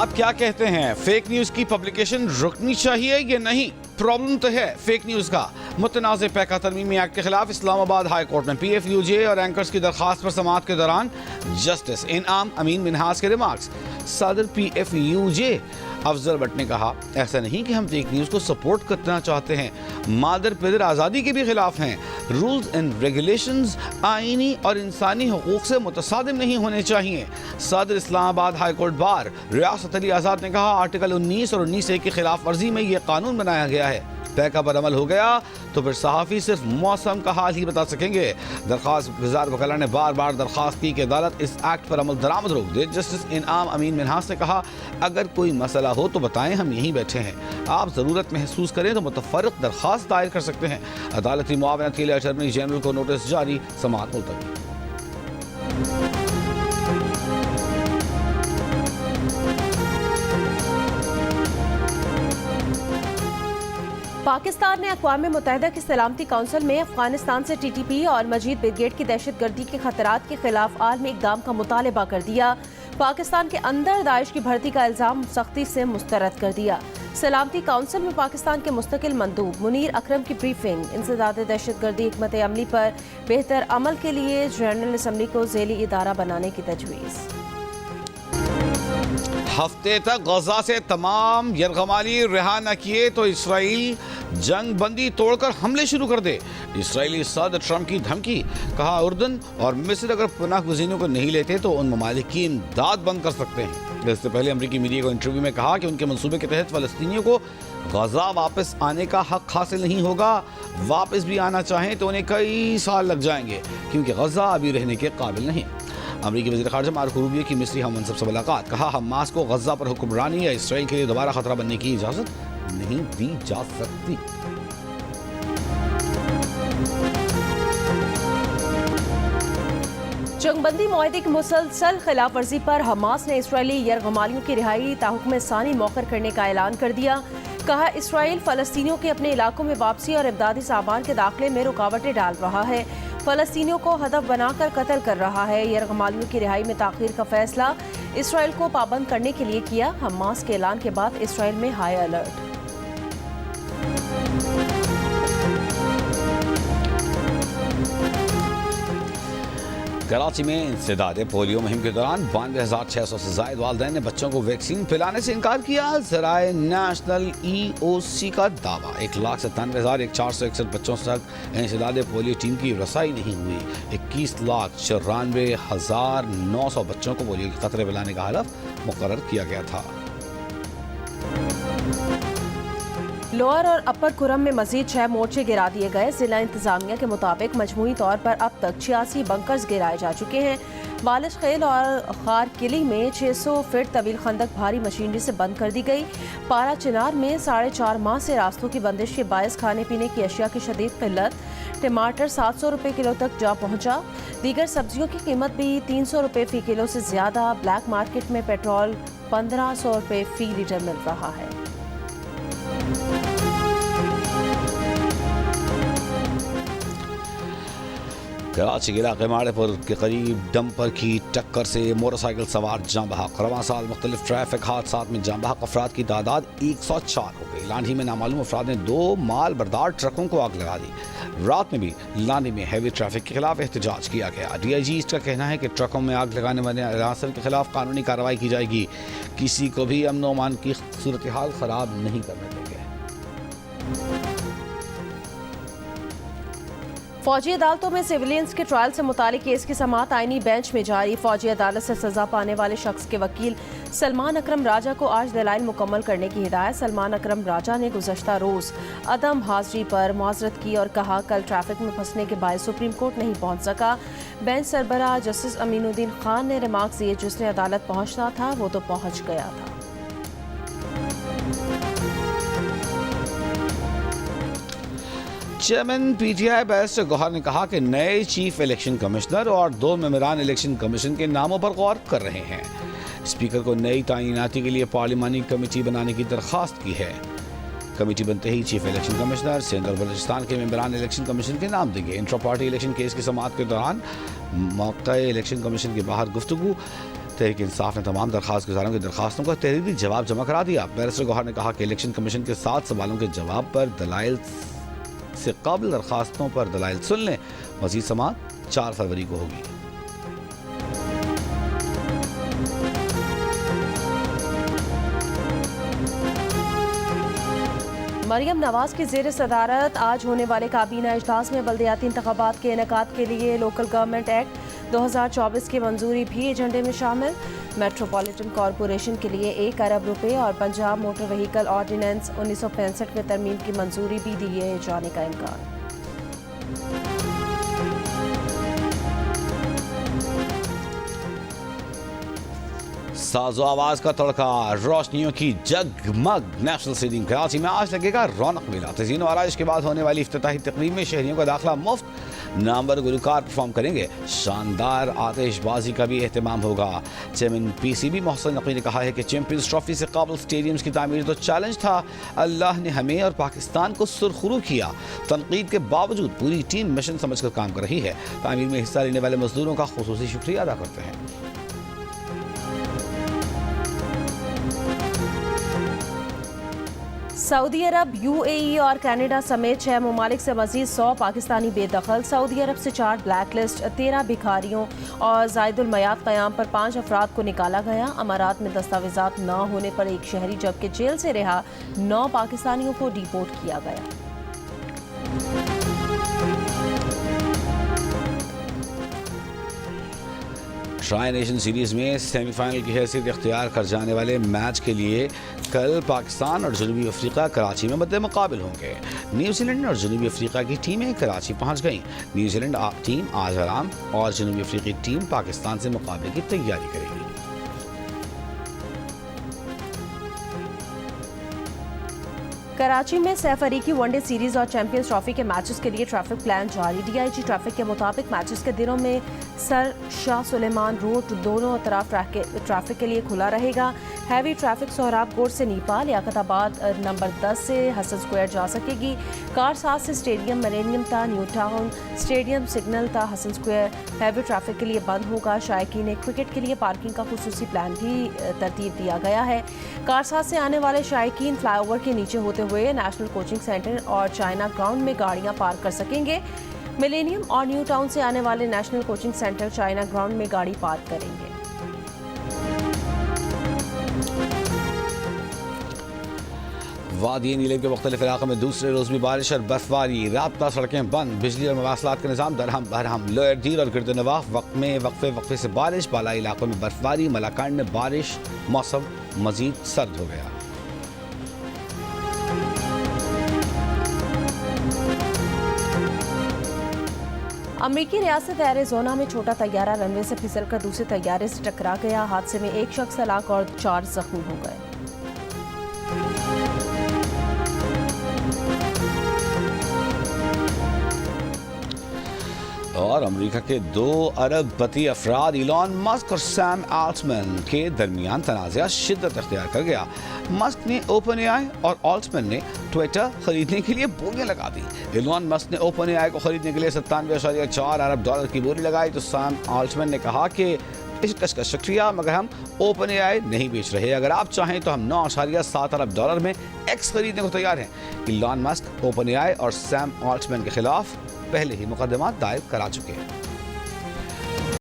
आप क्या कहते हैं, फेक न्यूज की पब्लिकेशन रुकनी चाहिए या नहीं? प्रॉब्लम तो है फेक न्यूज का। मुतनाज़ पैका तरमीमी एक्ट के खिलाफ इस्लामाबाद हाई कोर्ट में PFUJ और एंकर्स की दरखास्त पर समाअत के दौरान जस्टिस इनाम अमीन मिन्हास के रिमार्क्स। सदर PFUJ अफजल भट्ट ने कहा, ऐसा नहीं कि हम फेक न्यूज को सपोर्ट करना चाहते हैं, मादर पिदर आज़ादी के भी खिलाफ हैं। रूल्स एंड रेगुलेशंस आईनी और इंसानी हुकूक से मुतसादिम नहीं होने चाहिए। सदर इस्लामाबाद हाई कोर्ट बार रियासत अली आज़ाद ने कहा, आर्टिकल 19 और 19A की खिलाफ वर्जी में यह कानून बनाया गया है। पैका पर अमल हो गया तो फिर सहाफ़ी सिर्फ मौसम का हाल ही बता सकेंगे। दरखास्त गुजार वकला ने बार बार दरखास्त की कि अदालत इस एक्ट पर अमल दरामद रोक दे। जस्टिस इनाम अमीन मिन्हास ने कहा, अगर कोई मसला हो तो बताएं, हम यहीं बैठे हैं। आप ज़रूरत महसूस करें तो मुतफ़र्रिक़ दरखास्त दायर कर सकते हैं। अदालती मुआवनत के लिए अटॉर्नी जनरल को नोटिस जारी, समाअत मुलतवी। पाकिस्तान ने अक़वाम मुत्तहिदा की सलामती काउंसिल में अफगानिस्तान से TTP और मजीद ब्रिगेड की दहशतगर्दी के खतरात के खिलाफ आलमी इक़दाम का मुतालबा कर दिया। पाकिस्तान के अंदर दाइश की भर्ती का इल्ज़ाम सख्ती से मुस्तरद कर दिया। सलामती काउंसिल में पाकिस्तान के मुस्तकिल मंदूब मुनीर अकरम की ब्रीफिंग। इंसदाद दहशतगर्दी हिकमत अमली पर बेहतर अमल के लिए जनरल असम्बली को ज़ेली इदारा बनाने की तजवीज़। हफ्ते तक गजा से तमाम यरगमाली रिहा न किए तो इसराइल जंग बंदी तोड़कर हमले शुरू कर दे। इसराइली सदर ट्रंप की धमकी, कहा उर्दन और मिस्र अगर पनाह गुज़ीनों को नहीं लेते तो उन ममालिक की इमदाद बंद कर सकते हैं। इससे पहले अमरीकी मीडिया को इंटरव्यू में कहा कि उनके मंसूबे के तहत फ़लस्तीनियों को गजा वापस आने का हक हासिल नहीं होगा। वापस भी आना चाहें तो उन्हें कई साल लग जाएंगे क्योंकि गजा अभी रहने के काबिल नहीं। अमरीकी वज़ीर ख़ारिजा मार्को रूबियो की मिस्री हम मनसब से मुलाकात, कहा हमास को गजा पर हुक्मरानी या इसराइल के लिए दोबारा खतरा बनने की इजाज़त नहीं दी जा सकती। जंगबंदी मुआहदे की मुसलसल खिलाफ वर्जी पर हमास ने इसराइली यरगमालियों की रिहाई ताहुक्म सानी मौखर करने का ऐलान कर दिया। कहा, इसराइल फ़लस्तीनियों के अपने इलाकों में वापसी और इमदादी सामान के दाखिले में रुकावटें डाल रहा है। फ़लस्तीनियों को हदफ बनाकर कत्ल कर रहा है। यरगमालियों की रिहाई में ताख़ीर का फैसला इसराइल को पाबंद करने के लिए किया। हमास के ऐलान के बाद इसराइल में हाई अलर्ट। कराची में इंसदाद पोलियो मुहिम के दौरान 92,600 से ज़ायद वालिदैन ने बच्चों को वैक्सीन पिलाने से इनकार किया। ज़राए नेशनल EOC का दावा, 1,97,461 बच्चों तक इंसदाद पोलियो टीम की रसाई नहीं हुई। 21,94,900 बच्चों को पोलियो के खतरे पिलाने का हलफ मुकर्रर किया गया था। लोअर और अपर कुरम में मजीद 6 मोर्चे गिरा दिए गए। जिला इंतजामिया के मुताबिक मजमूई तौर पर अब तक 86 बंकर्स गिराए जा चुके हैं। बालिश खेल और खार किली में 600 फीट तवील खंदक भारी मशीनरी से बंद कर दी गई। पारा चिनार में 4.5 माह से रास्तों की बंदिश के बायस खाने पीने की अशिया की शदीद किल्लत। टमाटर 700 रुपये किलो तक जा पहुंचा। दीगर सब्जियों की कीमत भी 300 रुपये फ़ी किलो से ज़्यादा। ब्लैक मार्केट में पेट्रोल 1500 रुपये फ़ी लीटर मिल रहा है। कराची के इलाके माड़ेपुर के करीब डंपर की टक्कर से मोटरसाइकिल सवार जाँ बहक। रवां साल मुख्तलिफ ट्रैफिक हादसात में जाँ बहक अफराद की तादाद 104 हो गई। लांढी में नामालूम अफराद ने 2 माल बरदार ट्रकों को आग लगा दी। रात में भी लांढी में हैवी ट्रैफिक के खिलाफ एहतजाज किया गया। DIG ईस्ट का कहना है कि ट्रकों में आग लगाने वाले अनासर के खिलाफ कानूनी कार्रवाई की जाएगी। किसी को भी अमन व अमान की सूरत हाल खराब नहीं करने देंगे। फौजी अदालतों में सिविलियंस के ट्रायल से मुतालिक केस की समाअत आईनी बेंच में जारी। फौजी अदालत से सजा पाने वाले शख्स के वकील सलमान अकरम राजा को आज दलाइल मुकम्मल करने की हिदायत। सलमान अकरम राजा ने गुज़श्ता रोज़ अदम हाज़री पर मुआज़रत की और कहा, कल ट्रैफिक में फंसने के बायस सुप्रीम कोर्ट नहीं पहुंच सका। बेंच सरबराह जस्टिस अमीनुद्दीन खान ने रिमार्क्स दिए, जिसने अदालत पहुंचना था वो तो पहुंच गया था। चेयरमैन PTI बैरिस्टर गौहर ने कहा कि नए चीफ इलेक्शन कमिश्नर और 2 मेंबरान इलेक्शन कमीशन के नामों पर गौर कर रहे हैं। स्पीकर को नई तैनाती के लिए पार्लिमानी कमेटी बनाने की दरख्वास्त की है। कमेटी बनते ही चीफ इलेक्शन कमिश्नर सिंध और बलूचिस्तान के मेंबरान इलेक्शन कमीशन के नाम देंगे। इंट्रा पार्टी इलेक्शन केस की समाअत के दौरान मौका इलेक्शन कमीशन के बाहर गुफ्तगू तहरीक इंसाफ ने तमाम दरखास्त गुजारों की दरखास्तों का तहरीरी जवाब जमा करा दिया। बैरिस्टर गौहर ने कहा कि इलेक्शन कमीशन के 7 सवालों के जवाब पर दलाइल से काबिल दरखास्तों पर दलाइल सुन लें। मजीद समाअत 4 फरवरी को होगी। मरियम नवाज की ज़ेर सदारत आज होने वाले काबीना इजलास में बल्दियाती इंतखाबात के इनेकाद के लिए लोकल गवर्नमेंट एक्ट 2024 की मंजूरी भी एजेंडे में शामिल। मेट्रोपॉलिटन कॉरपोरेशन के लिए 1 अरब रुपए और पंजाब मोटर व्हीकल ऑर्डिनेंस 1965 में तरमीम की मंजूरी भी दिए जाने का इम्कान। साजो आवाज का तड़का, रोशनियों की जगमग। नेशनल स्टेडियम कराची में आज लगेगा रौनक मेला। तज़ीन और आराइश के बाद होने वाली इफ्तिताही तकरीब में शहरियों का दाखिला मुफ्त। नामवर गुलकार परफॉर्म करेंगे। शानदार आतिशबाजी का भी एहतमाम होगा। चेयरमैन PCB मोहसिन नकवी ने कहा है कि चैंपियंस ट्रॉफी से काबिल स्टेडियम्स की तामीर तो चैलेंज था, अल्लाह ने हमें और पाकिस्तान को सुरखरू किया। तनकीद के बावजूद पूरी टीम मिशन समझकर काम कर रही है। तामीर में हिस्सा लेने वाले मजदूरों का खुसूसी शुक्रिया अदा करते हैं। सऊदी अरब, UAE और कनाडा समेत 6 ममालिक से मजीद 100 पाकिस्तानी बेदखल। सऊदी अरब से 4 ब्लैक लिस्ट, 13 भिखारियों और जायदुल मयात क़याम पर 5 अफराद को निकाला गया। अमारात में दस्तावेजात न होने पर 1 शहरी जबकि जेल से रिहा 9 पाकिस्तानियों को डिपोर्ट किया गया। ट्राई नेशन सीरीज में सेमीफाइनल की हैसियत इख्तियार कर जाने वाले मैच के लिए कल पाकिस्तान और जनूबी अफ्रीका कराची में मद्दे मुकाबिल होंगे। न्यूजीलैंड और जनूबी अफ्रीका की टीमें कराची पहुंच गईं। न्यूजीलैंड टीम आज आराम और जनूबी अफ्रीकी टीम पाकिस्तान से मुकाबले की तैयारी करेगी। कराची में सैफ अली की वनडे सीरीज और चैंपियंस ट्रॉफी के मैचेस के लिए ट्रैफिक प्लान जारी। DIG ट्रैफिक के मुताबिक मैचेस के दिनों में सर शाह सुलेमान रोड दोनों तरफ ट्रैफिक के लिए खुला रहेगा। हैवी ट्रैफिक सोहराब कोट से नीपा, लियाकताबाद नंबर 10 से हसन स्क्वायर जा सकेगी। कार 7 से स्टेडियम मिलेनियम ता न्यू टाउन, स्टेडियम सिग्नल ता हसन स्क्वायर हैवी ट्रैफिक के लिए बंद होगा। शायकीन क्रिकेट के लिए पार्किंग का खुसूसी प्लान भी तरतीब दिया गया है। कार 7 से आने वाले शायकीन फ्लाईओवर के नीचे होते हुए नेशनल कोचिंग सेंटर और चाइना ग्राउंड में गाड़ियां पार्क कर सकेंगे। मिलेनियम और न्यू टाउन से आने वाले national coaching centre China ground में गाड़ी पार्क करेंगे। वादी नीलम के मुख्तलिफ इलाकों में दूसरे रोज भी बारिश और बर्फबारी। राब्ता सड़कें बंद, बिजली और मवासलात का निज़ाम दरहम बरहम। लोअर डील और गिरदनवाह वक्फे से बारिश, बालाई इलाकों में बर्फबारी। मलाकांड में बारिश, मौसम मजीद सर्द हो गया। अमरीकी रियासत एरिज़ोना में छोटा तैयारा रनवे से फिसलकर दूसरे तैयारे से टकरा गया। हादसे में 1 शख्स हलाक और 4 जख्मी हो गए। और अमेरिका के 2 अरबपति अफराद इलॉन मस्क और सैम आल्टमैन के दरमियान तनाज़ा शिद्दत इख्तियार कर गया। मस्क ने OpenAI और आल्टमैन ने ट्विटर खरीदने के लिए बोलियां लगा दी। इलॉन मस्क ने OpenAI को खरीदने के लिए 97.4 अरब डॉलर की बोली लगाई तो सैम आल्टमैन ने कहा कि इस का शुक्रिया मगर हम OpenAI नहीं बेच रहे। अगर आप चाहें तो हम 9.7 अरब डॉलर में X खरीदने को तैयार हैं। इलॉन मस्क OpenAI और सैम आल्टमैन के खिलाफ पहले ही मुकदमा दायर करा चुके हैं।